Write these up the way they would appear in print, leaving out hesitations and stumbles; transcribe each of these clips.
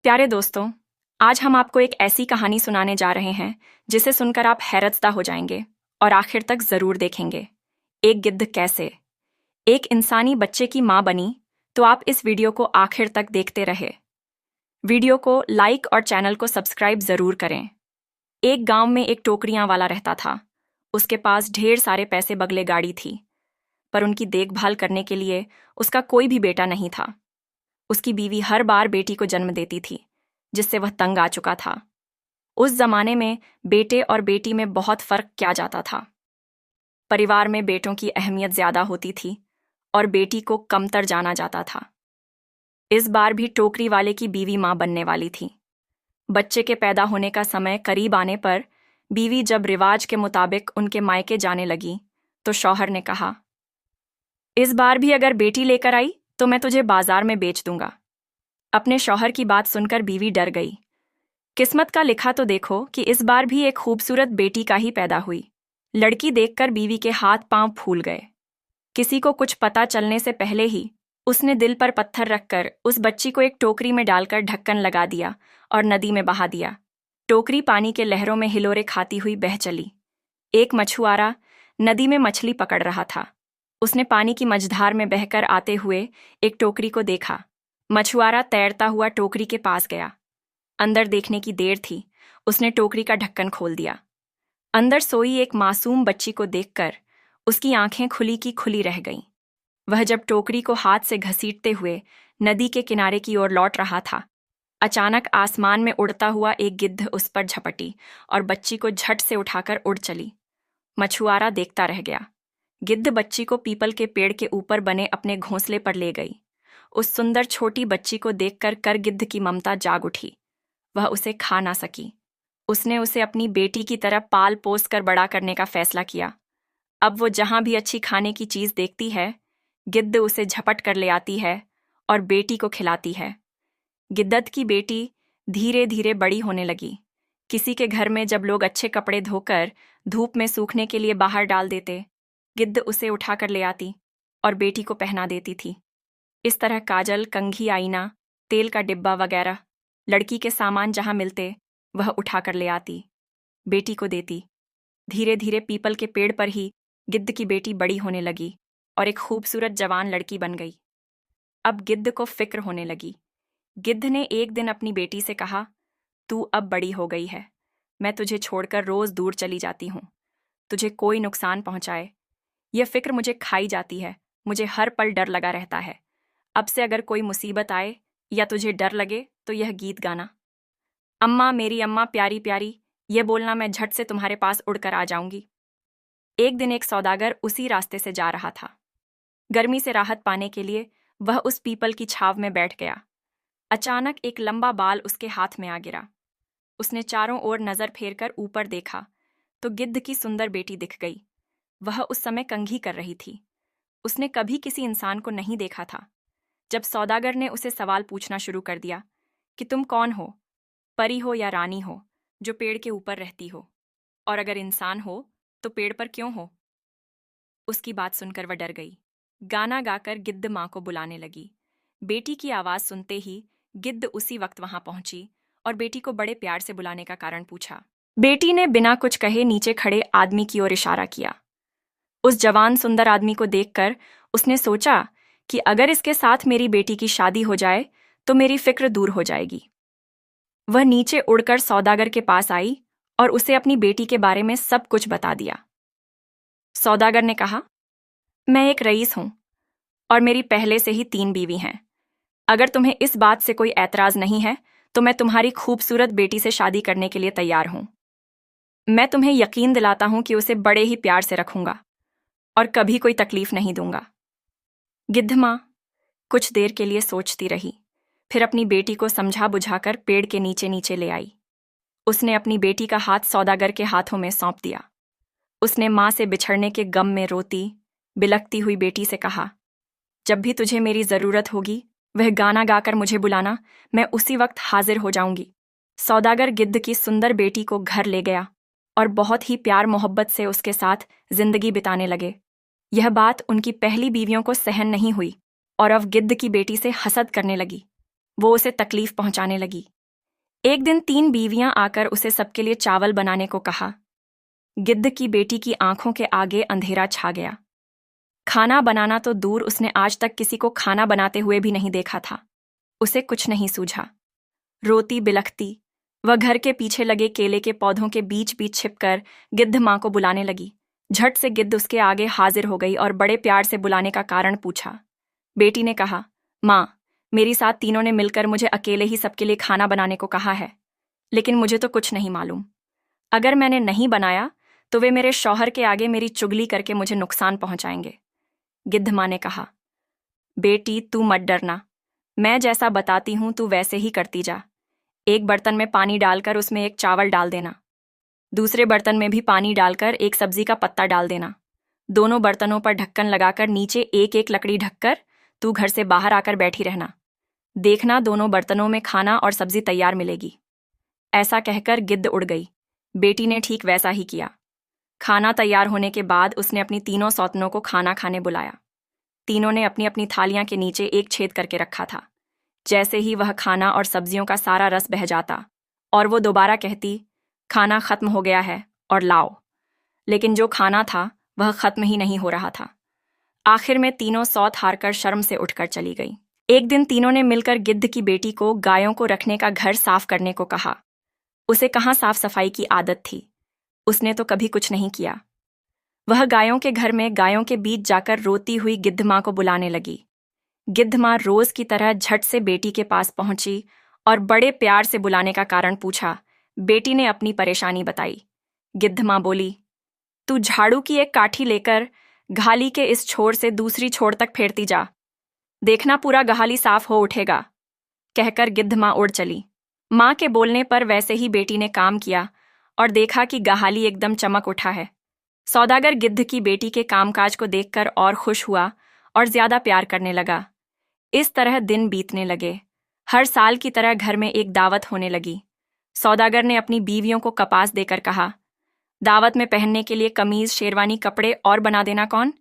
प्यारे दोस्तों, आज हम आपको एक ऐसी कहानी सुनाने जा रहे हैं जिसे सुनकर आप हैरतज़दा हो जाएंगे और आखिर तक ज़रूर देखेंगे। एक गिद्ध कैसे एक इंसानी बच्चे की माँ बनी, तो आप इस वीडियो को आखिर तक देखते रहे। वीडियो को लाइक और चैनल को सब्सक्राइब ज़रूर करें। एक गांव में एक टोकरियां वाला रहता था। उसके पास ढेर सारे पैसे बगले गाड़ी थी, पर उनकी देखभाल करने के लिए उसका कोई भी बेटा नहीं था। उसकी बीवी हर बार बेटी को जन्म देती थी, जिससे वह तंग आ चुका था। उस जमाने में बेटे और बेटी में बहुत फर्क किया जाता था। परिवार में बेटों की अहमियत ज्यादा होती थी और बेटी को कमतर जाना जाता था। इस बार भी टोकरी वाले की बीवी मां बनने वाली थी। बच्चे के पैदा होने का समय करीब आने पर बीवी जब रिवाज के मुताबिक उनके मायके जाने लगी, तो शौहर ने कहा, इस बार भी अगर बेटी लेकर आई तो मैं तुझे बाजार में बेच दूंगा। अपने शौहर की बात सुनकर बीवी डर गई। किस्मत का लिखा तो देखो कि इस बार भी एक खूबसूरत बेटी का ही पैदा हुई। लड़की देखकर बीवी के हाथ पांव फूल गए। किसी को कुछ पता चलने से पहले ही उसने दिल पर पत्थर रखकर उस बच्ची को एक टोकरी में डालकर ढक्कन लगा दिया और नदी में बहा दिया। टोकरी पानी के लहरों में हिलोरे खाती हुई बह चली। एक मछुआरा नदी में मछली पकड़ रहा था। उसने पानी की मझधार में बहकर आते हुए एक टोकरी को देखा। मछुआरा तैरता हुआ टोकरी के पास गया। अंदर देखने की देर थी, उसने टोकरी का ढक्कन खोल दिया। अंदर सोई एक मासूम बच्ची को देखकर उसकी आंखें खुली की खुली रह गईं। वह जब टोकरी को हाथ से घसीटते हुए नदी के किनारे की ओर लौट रहा था, अचानक आसमान में उड़ता हुआ एक गिद्ध उस पर झपटी और बच्ची को झट से उठाकर उड़ चली। मछुआरा देखता रह गया। गिद्ध बच्ची को पीपल के पेड़ के ऊपर बने अपने घोंसले पर ले गई। उस सुंदर छोटी बच्ची को देखकर कर गिद्ध की ममता जाग उठी। वह उसे खा ना सकी। उसने उसे अपनी बेटी की तरह पाल पोस कर बड़ा करने का फैसला किया। अब वो जहां भी अच्छी खाने की चीज देखती है, गिद्ध उसे झपट कर ले आती है और बेटी को खिलाती है। गिद्धत की बेटी धीरे धीरे बड़ी होने लगी। किसी के घर में जब लोग अच्छे कपड़े धोकर धूप में सूखने के लिए बाहर डाल देते, गिद्ध उसे उठाकर ले आती और बेटी को पहना देती थी। इस तरह काजल, कंघी, आईना, तेल का डिब्बा वगैरह लड़की के सामान जहां मिलते वह उठाकर ले आती, बेटी को देती। धीरे धीरे पीपल के पेड़ पर ही गिद्ध की बेटी बड़ी होने लगी और एक खूबसूरत जवान लड़की बन गई। अब गिद्ध को फिक्र होने लगी। गिद्ध ने एक दिन अपनी बेटी से कहा, तू अब बड़ी हो गई है, मैं तुझे छोड़कर रोज दूर चली जाती हूँ। तुझे कोई नुकसान पहुंचाए, यह फिक्र मुझे खाई जाती है। मुझे हर पल डर लगा रहता है। अब से अगर कोई मुसीबत आए या तुझे डर लगे तो यह गीत गाना, अम्मा मेरी अम्मा प्यारी प्यारी, यह बोलना, मैं झट से तुम्हारे पास उड़कर आ जाऊंगी। एक दिन एक सौदागर उसी रास्ते से जा रहा था। गर्मी से राहत पाने के लिए वह उस पीपल की छाव में बैठ गया। अचानक एक लंबा बाल उसके हाथ में आ गिरा। उसने चारों ओर नजर फेरकर ऊपर देखा तो गिद्ध की सुंदर बेटी दिख गई। वह उस समय कंघी कर रही थी। उसने कभी किसी इंसान को नहीं देखा था। जब सौदागर ने उसे सवाल पूछना शुरू कर दिया कि तुम कौन हो, परी हो या रानी हो जो पेड़ के ऊपर रहती हो, और अगर इंसान हो तो पेड़ पर क्यों हो? उसकी बात सुनकर वह डर गई। गाना गाकर गिद्ध माँ को बुलाने लगी। बेटी की आवाज सुनते ही गिद्ध उसी वक्त वहां पहुंची और बेटी को बड़े प्यार से बुलाने का कारण पूछा। बेटी ने बिना कुछ कहे नीचे खड़े आदमी की ओर इशारा किया। उस जवान सुंदर आदमी को देखकर उसने सोचा कि अगर इसके साथ मेरी बेटी की शादी हो जाए तो मेरी फिक्र दूर हो जाएगी। वह नीचे उड़कर सौदागर के पास आई और उसे अपनी बेटी के बारे में सब कुछ बता दिया। सौदागर ने कहा, मैं एक रईस हूं और मेरी पहले से ही 3 बीवी हैं। अगर तुम्हें इस बात से कोई ऐतराज नहीं है तो मैं तुम्हारी खूबसूरत बेटी से शादी करने के लिए तैयार हूं। मैं तुम्हें यकीन दिलाता हूं कि उसे बड़े ही प्यार से रखूंगा और कभी कोई तकलीफ नहीं दूंगा। गिद्ध माँ कुछ देर के लिए सोचती रही, फिर अपनी बेटी को समझा बुझाकर पेड़ के नीचे नीचे ले आई। उसने अपनी बेटी का हाथ सौदागर के हाथों में सौंप दिया। उसने माँ से बिछड़ने के गम में रोती बिलखती हुई बेटी से कहा, जब भी तुझे मेरी जरूरत होगी वह गाना गाकर मुझे बुलाना, मैं उसी वक्त हाजिर हो जाऊंगी। सौदागर गिद्ध की सुंदर बेटी को घर ले गया और बहुत ही प्यार मोहब्बत से उसके साथ जिंदगी बिताने लगे। यह बात उनकी पहली बीवियों को सहन नहीं हुई और अब गिद्ध की बेटी से हसद करने लगी। वो उसे तकलीफ पहुंचाने लगी। एक दिन 3 बीवियां आकर उसे सबके लिए चावल बनाने को कहा। गिद्ध की बेटी की आंखों के आगे अंधेरा छा गया। खाना बनाना तो दूर, उसने आज तक किसी को खाना बनाते हुए भी नहीं देखा था। उसे कुछ नहीं सूझा। रोती बिलखती वह घर के पीछे लगे केले के पौधों के बीच बीच छिपकर गिद्ध माँ को बुलाने लगी। झट से गिद्ध उसके आगे हाजिर हो गई और बड़े प्यार से बुलाने का कारण पूछा। बेटी ने कहा, माँ, मेरी साथ तीनों ने मिलकर मुझे अकेले ही सबके लिए खाना बनाने को कहा है, लेकिन मुझे तो कुछ नहीं मालूम। अगर मैंने नहीं बनाया तो वे मेरे शौहर के आगे मेरी चुगली करके मुझे नुकसान पहुंचाएंगे। गिद्ध माँ ने कहा, बेटी तू मत डरना, मैं जैसा बताती हूं तू वैसे ही करती जा। एक बर्तन में पानी डालकर उसमें एक चावल डाल देना, दूसरे बर्तन में भी पानी डालकर एक सब्जी का पत्ता डाल देना। दोनों बर्तनों पर ढक्कन लगाकर नीचे एक एक लकड़ी ढककर तू घर से बाहर आकर बैठी रहना। देखना दोनों बर्तनों में खाना और सब्जी तैयार मिलेगी। ऐसा कहकर गिद्ध उड़ गई। बेटी ने ठीक वैसा ही किया। खाना तैयार होने के बाद उसने अपनी तीनों सौतनों को खाना खाने बुलाया। तीनों ने अपनी अपनी थालियां के नीचे एक छेद करके रखा था। जैसे ही वह खाना और सब्जियों का सारा रस बह जाता और वो दोबारा कहती, खाना खत्म हो गया है और लाओ, लेकिन जो खाना था वह खत्म ही नहीं हो रहा था। आखिर में तीनों सौत हारकर शर्म से उठकर चली गई। एक दिन तीनों ने मिलकर गिद्ध की बेटी को गायों को रखने का घर साफ करने को कहा। उसे कहाँ साफ सफाई की आदत थी, उसने तो कभी कुछ नहीं किया। वह गायों के घर में गायों के बीच जाकर रोती हुई गिद्ध माँ को बुलाने लगी। गिद्ध माँ रोज की तरह झट से बेटी के पास पहुंची और बड़े प्यार से बुलाने का कारण पूछा। बेटी ने अपनी परेशानी बताई। गिद्ध माँ बोली, तू झाड़ू की एक काठी लेकर घाली के इस छोर से दूसरी छोर तक फेरती जा, देखना पूरा घाली साफ हो उठेगा। कहकर गिद्ध माँ उड़ चली। माँ के बोलने पर वैसे ही बेटी ने काम किया और देखा कि गहाली एकदम चमक उठा है। सौदागर गिद्ध की बेटी के कामकाज को देखकर और खुश हुआ और ज्यादा प्यार करने लगा। इस तरह दिन बीतने लगे। हर साल की तरह घर में एक दावत होने लगी। सौदागर ने अपनी बीवियों को कपास देकर कहा, दावत में पहनने के लिए कमीज, शेरवानी, कपड़े और बना देना। कौन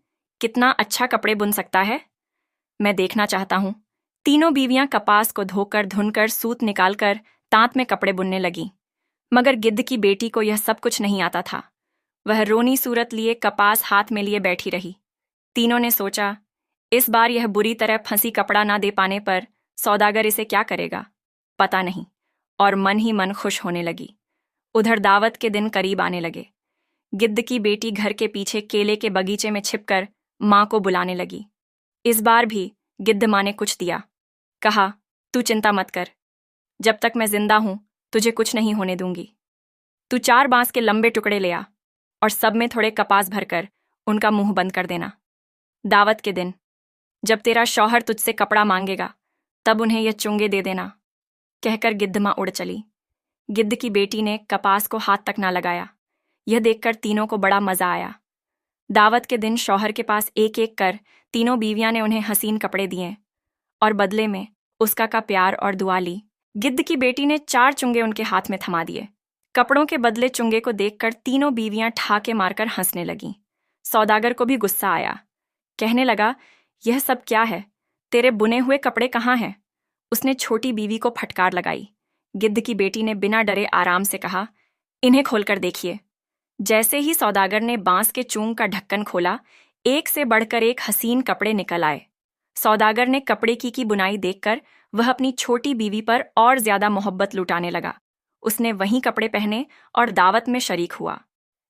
कितना अच्छा कपड़े बुन सकता है, मैं देखना चाहता हूं। तीनों बीवियां कपास को धोकर धुनकर सूत निकालकर तांत में कपड़े बुनने लगी। मगर गिद्ध की बेटी को यह सब कुछ नहीं आता था। वह रोनी सूरत लिए कपास हाथ में लिए बैठी रही। तीनों ने सोचा, इस बार यह बुरी तरह फंसी कपड़ा ना दे पाने पर सौदागर इसे क्या करेगा, पता नहीं, और मन ही मन खुश होने लगी। उधर दावत के दिन करीब आने लगे। गिद्ध की बेटी घर के पीछे केले के बगीचे में छिपकर माँ को बुलाने लगी। इस बार भी गिद्ध माँ ने कुछ दिया। कहा, तू चिंता मत कर, जब तक मैं जिंदा हूं तुझे कुछ नहीं होने दूंगी। तू 4 बांस के लंबे टुकड़े ले आ और सब में थोड़े कपास भरकर उनका मुंह बंद कर देना। दावत के दिन जब तेरा शौहर तुझसे कपड़ा मांगेगा तब उन्हें यह चुंगे दे देना। कहकर गिद्ध माँ उड़ चली। गिद्ध की बेटी ने कपास को हाथ तक ना लगाया। यह देखकर तीनों को बड़ा मजा आया। दावत के दिन शौहर के पास एक एक कर तीनों बीवियां ने उन्हें हसीन कपड़े दिए और बदले में उसका का प्यार और दुआ ली। गिद्ध की बेटी ने 4 चुंगे उनके हाथ में थमा दिए। कपड़ों के बदले चुंगे को देखकर तीनों बीवियां ठाके मारकर हंसने लगीं। सौदागर को भी गुस्सा आया। कहने लगा, यह सब क्या है, तेरे बुने हुए कपड़े कहाँ हैं? उसने छोटी बीवी को फटकार लगाई। गिद्ध की बेटी ने बिना डरे आराम से कहा, इन्हें खोलकर देखिए। जैसे ही सौदागर ने बांस के चूंग का ढक्कन खोला, एक से बढ़कर एक हसीन कपड़े निकल आए। सौदागर ने कपड़े की बुनाई देखकर वह अपनी छोटी बीवी पर और ज्यादा मोहब्बत लुटाने लगा। उसने वहीं कपड़े पहने और दावत में शरीक हुआ।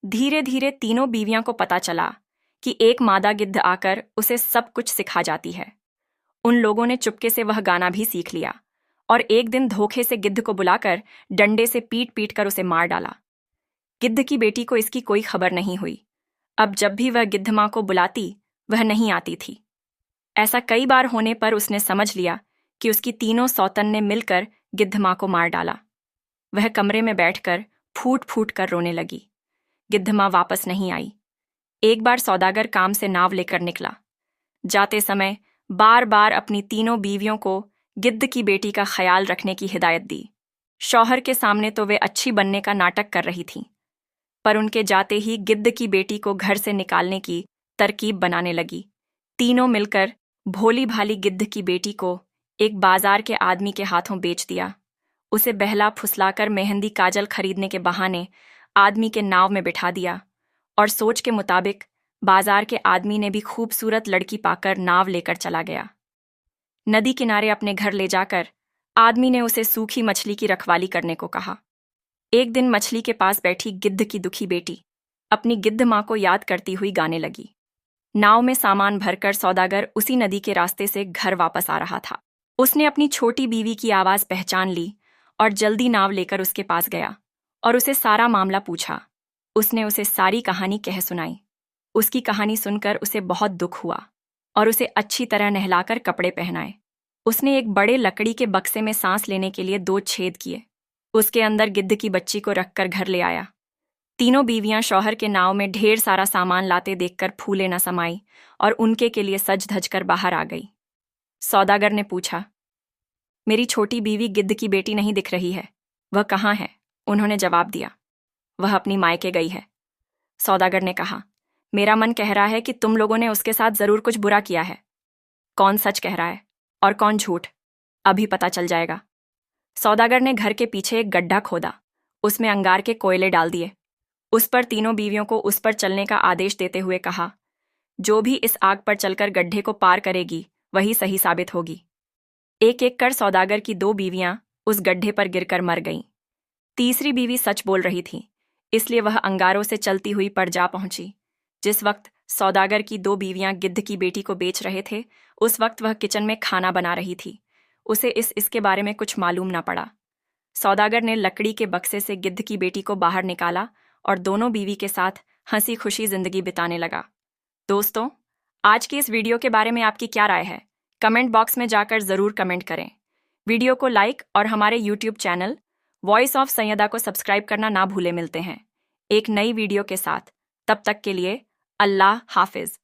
धीरे धीरे तीनों बीवियों को पता चला कि एक मादा गिद्ध आकर उसे सब कुछ सिखा जाती है। उन लोगों ने चुपके से वह गाना भी सीख लिया और एक दिन धोखे से गिद्ध को बुलाकर डंडे से पीट पीट कर उसे मार डाला। गिद्ध की बेटी को इसकी कोई खबर नहीं हुई। अब जब भी वह गिद्ध माँ को बुलाती वह नहीं आती थी। ऐसा कई बार होने पर उसने समझ लिया कि उसकी तीनों सौतन ने मिलकर गिद्ध माँ को मार डाला। वह कमरे में बैठकर फूट फूट कर रोने लगी। गिद्ध माँ वापस नहीं आई। एक बार सौदागर काम से नाव लेकर निकला। जाते समय बार बार अपनी तीनों बीवियों को गिद्ध की बेटी का ख्याल रखने की हिदायत दी। शौहर के सामने तो वे अच्छी बनने का नाटक कर रही थीं, पर उनके जाते ही गिद्ध की बेटी को घर से निकालने की तरकीब बनाने लगी। तीनों मिलकर भोली भाली गिद्ध की बेटी को एक बाजार के आदमी के हाथों बेच दिया। उसे बहला फुसलाकर मेहंदी काजल खरीदने के बहाने आदमी के नाव में बिठा दिया और सोच के मुताबिक बाजार के आदमी ने भी खूबसूरत लड़की पाकर नाव लेकर चला गया। नदी किनारे अपने घर ले जाकर आदमी ने उसे सूखी मछली की रखवाली करने को कहा। एक दिन मछली के पास बैठी गिद्ध की दुखी बेटी अपनी गिद्ध माँ को याद करती हुई गाने लगी। नाव में सामान भरकर सौदागर उसी नदी के रास्ते से घर वापस आ रहा था। उसने अपनी छोटी बीवी की आवाज़ पहचान ली और जल्दी नाव लेकर उसके पास गया और उसे सारा मामला पूछा। उसने उसे सारी कहानी कह सुनाई। उसकी कहानी सुनकर उसे बहुत दुख हुआ और उसे अच्छी तरह नहलाकर कपड़े पहनाए। उसने एक बड़े लकड़ी के बक्से में सांस लेने के लिए 2 छेद किए। उसके अंदर गिद्ध की बच्ची को रखकर घर ले आया। तीनों बीवियां शौहर के नाव में ढेर सारा सामान लाते देखकर फूले न समाई और उनके के लिए सज धज कर बाहर आ गई। सौदागर ने पूछा, मेरी छोटी बीवी गिद्ध की बेटी नहीं दिख रही है, वह कहाँ है? उन्होंने जवाब दिया, वह अपनी मायके गई है। सौदागर ने कहा, मेरा मन कह रहा है कि तुम लोगों ने उसके साथ जरूर कुछ बुरा किया है। कौन सच कह रहा है और कौन झूठ, अभी पता चल जाएगा। सौदागर ने घर के पीछे एक गड्ढा खोदा, उसमें अंगार के कोयले डाल दिए। उस पर तीनों बीवियों को उस पर चलने का आदेश देते हुए कहा, जो भी इस आग पर चलकर गड्ढे को पार करेगी वही सही साबित होगी। एक एक कर सौदागर की 2 बीवियां उस गड्ढे पर गिरकर मर गईं। तीसरी बीवी सच बोल रही थी, इसलिए वह अंगारों से चलती हुई पर जा पहुंची। जिस वक्त सौदागर की 2 बीवियां गिद्ध की बेटी को बेच रहे थे, उस वक्त वह किचन में खाना बना रही थी। उसे इसके बारे में कुछ मालूम ना पड़ा। सौदागर ने लकड़ी के बक्से से गिद्ध की बेटी को बाहर निकाला और दोनों बीवी के साथ हंसी खुशी जिंदगी बिताने लगा। दोस्तों, आज की इस वीडियो के बारे में आपकी क्या राय है? कमेंट बॉक्स में जाकर ज़रूर कमेंट करें। वीडियो को लाइक और हमारे YouTube channel voice of Sayeda को सब्सक्राइब करना ना भूले। मिलते हैं एक नई वीडियो के साथ, तब तक के लिए अल्लाह हाफिज।